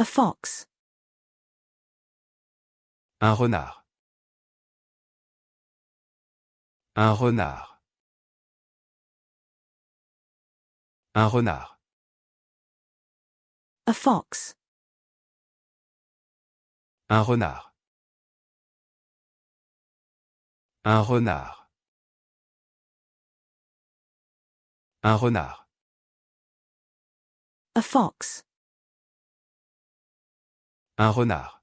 A fox. Un renard. Un renard. Un renard. A fox. Un renard. Un renard. Un renard. A fox. Un renard.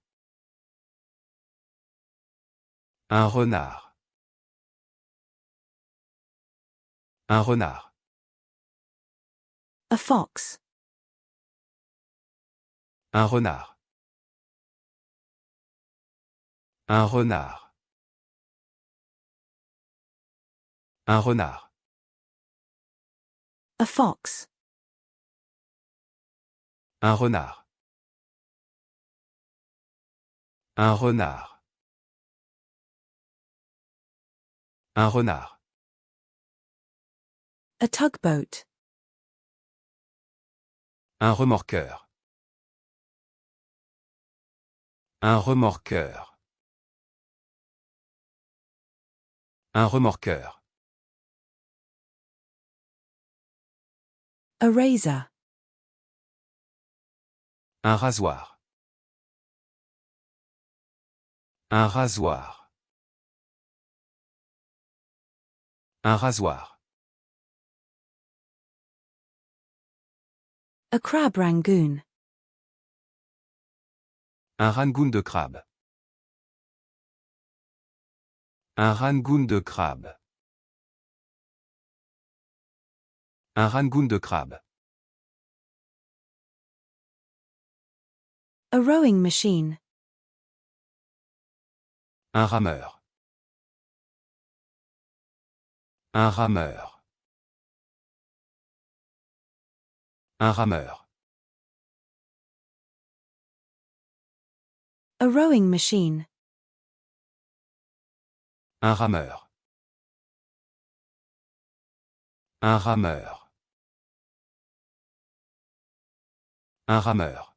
Un renard. Un renard. A fox. Un renard. Un renard. Un renard. A fox. Un renard. Un renard. Un renard. A tugboat. Un remorqueur. Un remorqueur. Un remorqueur. A razor. Un rasoir. Un rasoir. Un rasoir. A crab rangoon. Un rangoon de crabe. Un rangoon de crabe. Un rangoon de crabe. A rowing machine. Un rameur. Un rameur. Un rameur. A rowing machine. Un rameur. Un rameur. Un rameur.